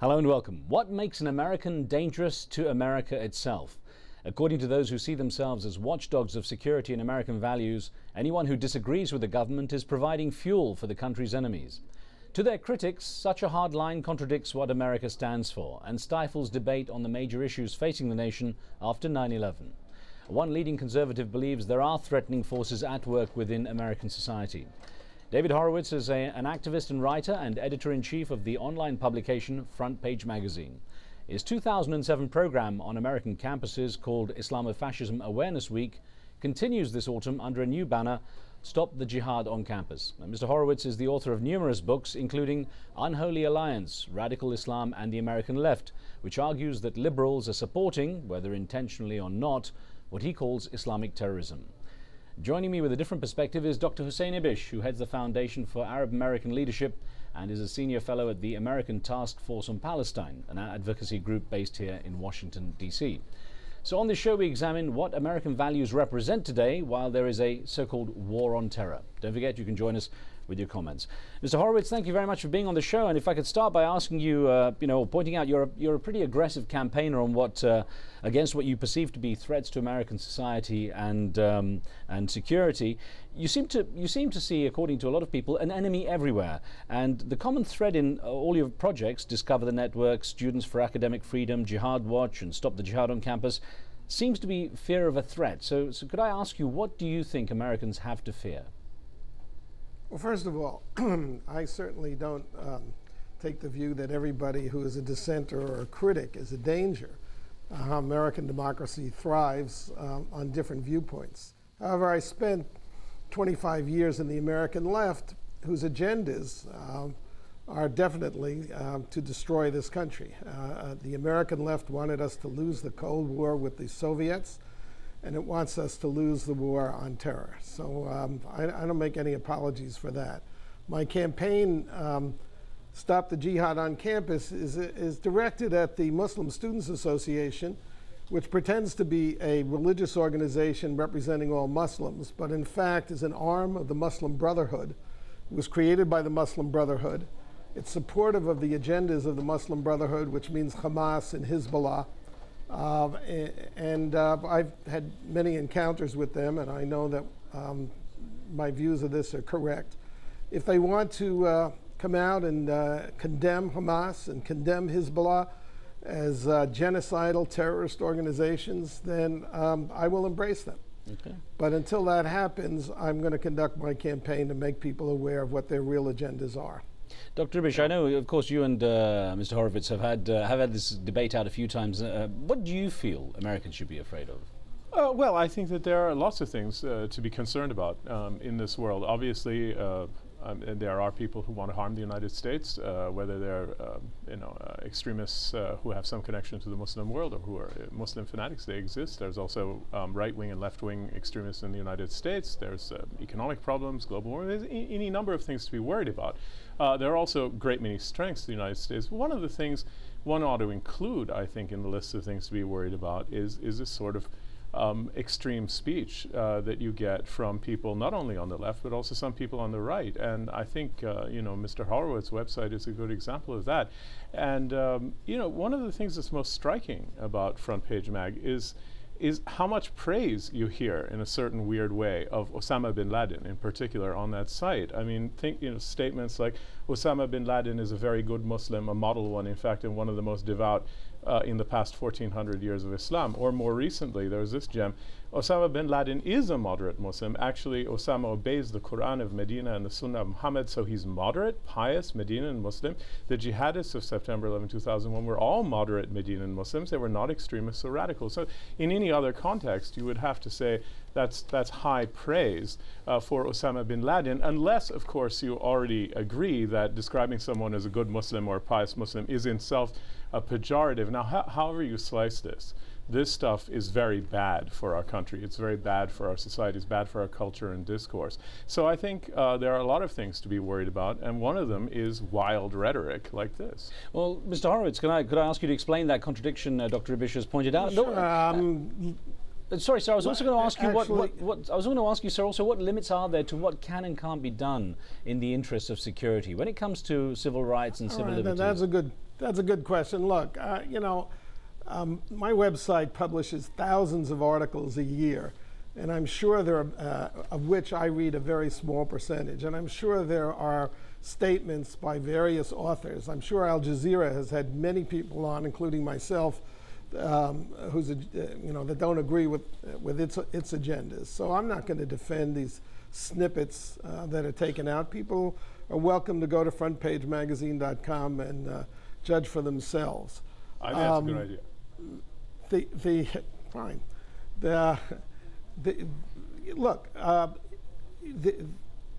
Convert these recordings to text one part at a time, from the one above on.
Hello and welcome. What makes an American dangerous to America itself? According to those who see themselves as watchdogs of security and American values, anyone who disagrees with the government is providing fuel for the country's enemies. To their critics, such a hard line contradicts what America stands for and stifles debate on the major issues facing the nation after 9/11. One leading conservative believes there are threatening forces at work within American society. David Horowitz is an activist and writer and editor-in-chief of the online publication Front Page Magazine. His 2007 program on American campuses called Islamofascism Awareness Week continues this autumn under a new banner, Stop the Jihad on Campus. Now, Mr. Horowitz is the author of numerous books, including Unholy Alliance, Radical Islam and the American Left, which argues that liberals are supporting, whether intentionally or not, what he calls Islamic terrorism. Joining me with a different perspective is Dr. Hussein Ibish, who heads the Foundation for Arab-American Leadership and is a senior fellow at the American Task Force on Palestine, an advocacy group based here in Washington, D.C. So on this show we examine what American values represent today while there is a so-called war on terror. Don't forget you can join us with your comments. Mr. Horowitz, thank you very much for being on the show. And if I could start by asking you, pointing out you're a pretty aggressive campaigner on against what you perceive to be threats to American society and security. You seem to see, according to a lot of people, an enemy everywhere. And the common thread in all your projects, Discover the Network, Students for Academic Freedom, Jihad Watch, and Stop the Jihad on Campus, seems to be fear of a threat. So could I ask you, what do you think Americans have to fear? Well, first of all, I certainly don't take the view that everybody who is a dissenter or a critic is a danger. American democracy thrives on different viewpoints. However, I spent 25 years in the American left, whose agendas are definitely to destroy this country. The American left wanted us to lose the Cold War with the Soviets, and it wants us to lose the war on terror. So I don't make any apologies for that. My campaign, Stop the Jihad on Campus, is directed at the Muslim Students Association, which pretends to be a religious organization representing all Muslims, but in fact is an arm of the Muslim Brotherhood. It was created by the Muslim Brotherhood. It's supportive of the agendas of the Muslim Brotherhood, which means Hamas and Hezbollah. I've had many encounters with them, and I know that my views of this are correct. If they want to come out and condemn Hamas and condemn Hezbollah as genocidal terrorist organizations, then I will embrace them. Okay. But until that happens, I'm going to conduct my campaign to make people aware of what their real agendas are. Dr. Ibish, I know, of course, you and Mr. Horowitz have had this debate out a few times. What do you feel Americans should be afraid of? Well, I think that there are lots of things to be concerned about in this world. Obviously, there are people who want to harm the United States, whether they're extremists who have some connection to the Muslim world or who are Muslim fanatics. They exist. There's also right-wing and left-wing extremists in the United States. There's economic problems, global warming. There's any number of things to be worried about. There are also a great many strengths to the United States. One of the things one ought to include, I think, in the list of things to be worried about is this sort of extreme speech that you get from people not only on the left but also some people on the right. And I think Mr. Horowitz's website is a good example of that. And one of the things that's most striking about Front Page Mag is how much praise you hear in a certain weird way of Osama bin Laden in particular on that site. I mean, statements like Osama bin Laden is a very good Muslim, a model one, in fact, and one of the most devout in the past 1400 years of Islam. Or more recently, there was this gem, Osama bin Laden is a moderate Muslim. Actually, Osama obeys the Quran of Medina and the Sunnah of Muhammad, so he's moderate, pious, Medinan Muslim. The jihadists of September 11, 2001 were all moderate Medinan Muslims. They were not extremists or radicals. So in any other context, you would have to say that's high praise for Osama bin Laden, unless, of course, you already agree that describing someone as a good Muslim or a pious Muslim is in itself a pejorative. Now, however you slice this stuff is very bad for our country. It's very bad for our society. It's bad for our culture and discourse. So I think there are a lot of things to be worried about, and one of them is wild rhetoric like this. Well, Mr. Horowitz, could I ask you to explain that contradiction Dr. Ibish has pointed out? Sure. Sorry, sir. I was also going to ask you I was going to ask you, sir, also what limits are there to what can and can't be done in the interests of security when it comes to civil rights and civil liberties? That's a good That's a good question. Look, my website publishes thousands of articles a year, and I'm sure there are, of which I read a very small percentage, and I'm sure there are statements by various authors. I'm sure Al Jazeera has had many people on, including myself, that don't agree with its agendas. So I'm not going to defend these snippets that are taken out. People are welcome to go to frontpagemagazine.com and judge for themselves. I think that's a good idea. Fine.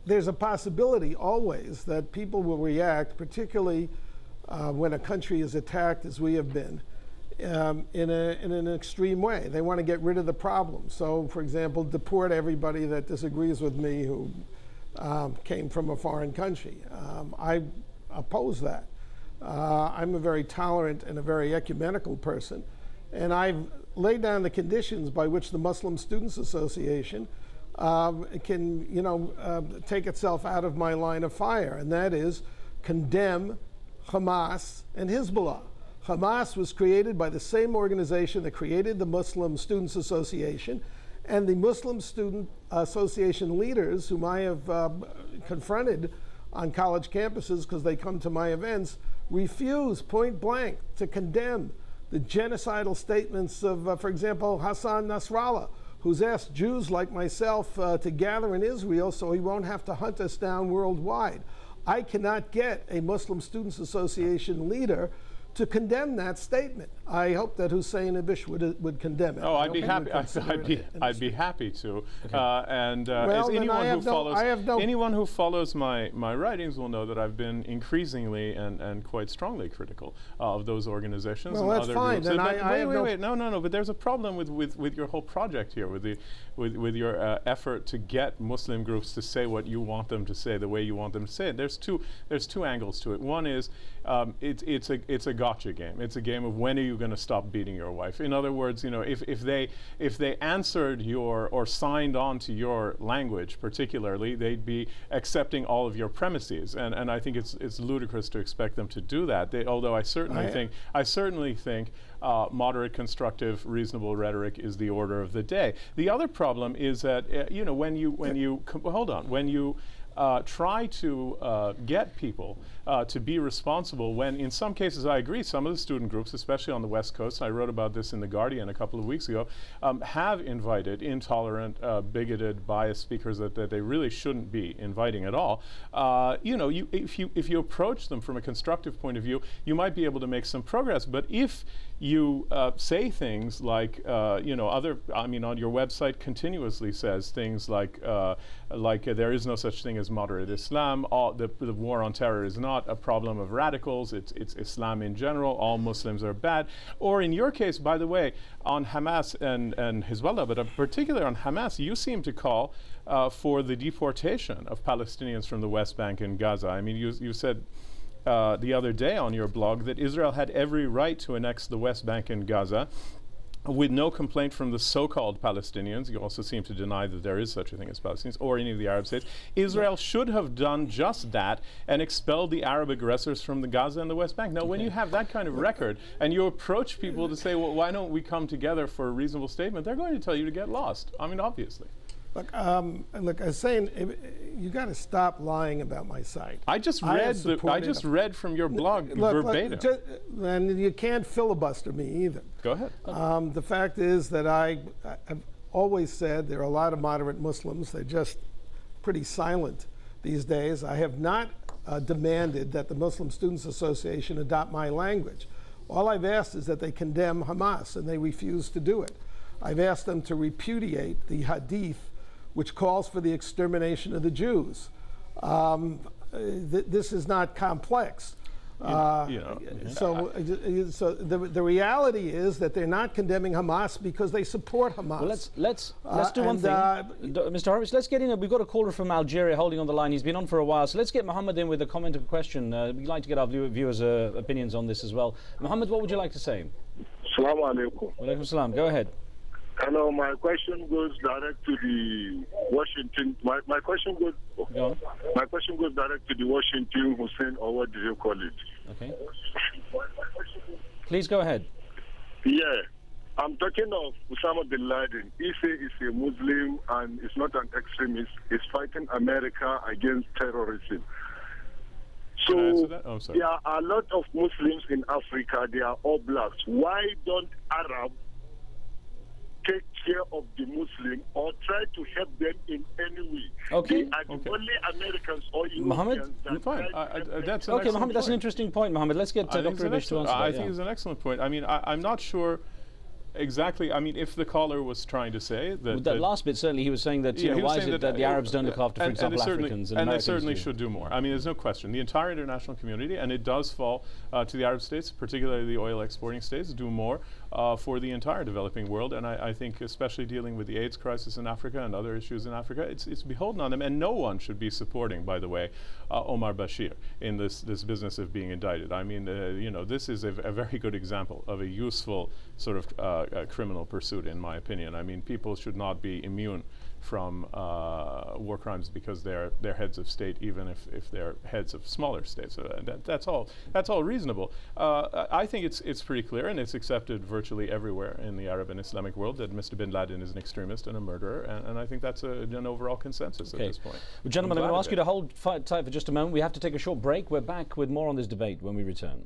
There's a possibility always that people will react, particularly when a country is attacked, as we have been, in an extreme way. They want to get rid of the problem. So, for example, deport everybody that disagrees with me who came from a foreign country. I oppose that. I'm a very tolerant and a very ecumenical person, and I've laid down the conditions by which the Muslim Students Association can, take itself out of my line of fire, and that is condemn Hamas and Hezbollah. Hamas was created by the same organization that created the Muslim Students Association, and the Muslim Student Association leaders, whom I have confronted on college campuses because they come to my events, refuse point blank to condemn the genocidal statements of, for example, Hassan Nasrallah, who's asked Jews like myself to gather in Israel so he won't have to hunt us down worldwide. I cannot get a Muslim Students Association leader to condemn that statement. I hope that Hussein Ibish would condemn it. Oh, I'd be happy. I'd be happy to. Okay. As anyone who follows my writings will know that I've been increasingly and quite strongly critical of those organizations and other groups. Wait. No. But there's a problem with your whole project here, with your effort to get Muslim groups to say what you want them to say, the way you want them to say it. There's two angles to it. One is it's a gotcha game. It's a game of when are you going to stop beating your wife. In other words, if they answered or signed on to your language particularly, they'd be accepting all of your premises, and I think it's ludicrous to expect them to do that. Although I certainly think moderate, constructive, reasonable rhetoric is the order of the day. The other problem is that when you try to get people to be responsible, when in some cases I agree some of the student groups, especially on the West Coast, I wrote about this in The Guardian a couple of weeks ago, have invited intolerant, bigoted, biased speakers that they really shouldn't be inviting at all. If you approach them from a constructive point of view, you might be able to make some progress. But if you say things like, on your website continuously says things like there is no such thing as moderate Islam, the war on terror is not a problem of radicals, it's Islam in general, all Muslims are bad. Or in your case, by the way, on Hamas and Hezbollah, but particularly on Hamas, you seem to call for the deportation of Palestinians from the West Bank and Gaza. I mean, you said the other day on your blog that Israel had every right to annex the West Bank and Gaza with no complaint from the so-called Palestinians. You also seem to deny that there is such a thing as Palestinians or any of the Arab states. Israel should have done just that and expelled the Arab aggressors from the Gaza and the West Bank. Now, when you have that kind of record and you approach people to say, well, why don't we come together for a reasonable statement, they're going to tell you to get lost. I mean, obviously. Look, I was saying, you got to stop lying about my site. I just read from your blog verbatim. And you can't filibuster me either. Go ahead. The fact is that I've always said there are a lot of moderate Muslims. They're just pretty silent these days. I have not demanded that the Muslim Students Association adopt my language. All I've asked is that they condemn Hamas, and they refuse to do it. I've asked them to repudiate the Hadith, which calls for the extermination of the Jews. This is not complex. So the reality is that they're not condemning Hamas because they support Hamas. Well, let's do one thing. Mr. Horowitz, let's get in. We've got a caller from Algeria holding on the line. He's been on for a while. So let's get Mohammed in with a comment and question. We'd like to get our viewers' opinions on this as well. Mohammed, what would you like to say? Assalamu alaikum. Wa alaikum salam. Go ahead. Hello, my question goes direct to the Washington. My question goes. Go on. My question goes direct to the Washington Hussein, or what do you call it? Okay. Please go ahead. Yeah, I'm talking of Osama bin Laden. He say he's a Muslim and is not an extremist. He's fighting America against terrorism. Can I answer So that? Oh, sorry. there are a lot of Muslims in Africa. They are all blacks. Why don't Arabs take care of the Muslim or try to help them in any way? Okay. They are the only Americans or Mohammed? Europeans that Fine. try to help them. That's an Okay, excellent Mohammed, that's an point. interesting point, Mohammed. Let's get I think Dr. Ibish to answer that. I think it's an excellent point. I mean, I'm not sure exactly. I mean, if the caller was trying to say that. With that last bit, certainly he was saying that, Yeah, he was why is saying it that the Arabs don't look after, for and example, they certainly- Africans and Americans they certainly do? should do more. I mean, there's no question. The entire international community, and it does fall to the Arab states, particularly the oil exporting states, do more for the entire developing world. And I think, especially dealing with the AIDS crisis in Africa and other issues in Africa, it's beholden on them. And no one should be supporting, by the way, Omar Bashir in this business of being indicted. I mean, you know, this is a very good example of a useful sort of criminal pursuit, in my opinion. I mean, people should not be immune from war crimes because they're heads of state, even if they're heads of smaller states. So that's all reasonable. I think it's pretty clear, and it's accepted virtually everywhere in the Arab and Islamic world, that Mr. bin Laden is an extremist and a murderer, and I think that's an overall consensus at this point. Well, gentlemen, I'm going to ask you to hold tight for just a moment. We have to take a short break. We're back with more on this debate when we return.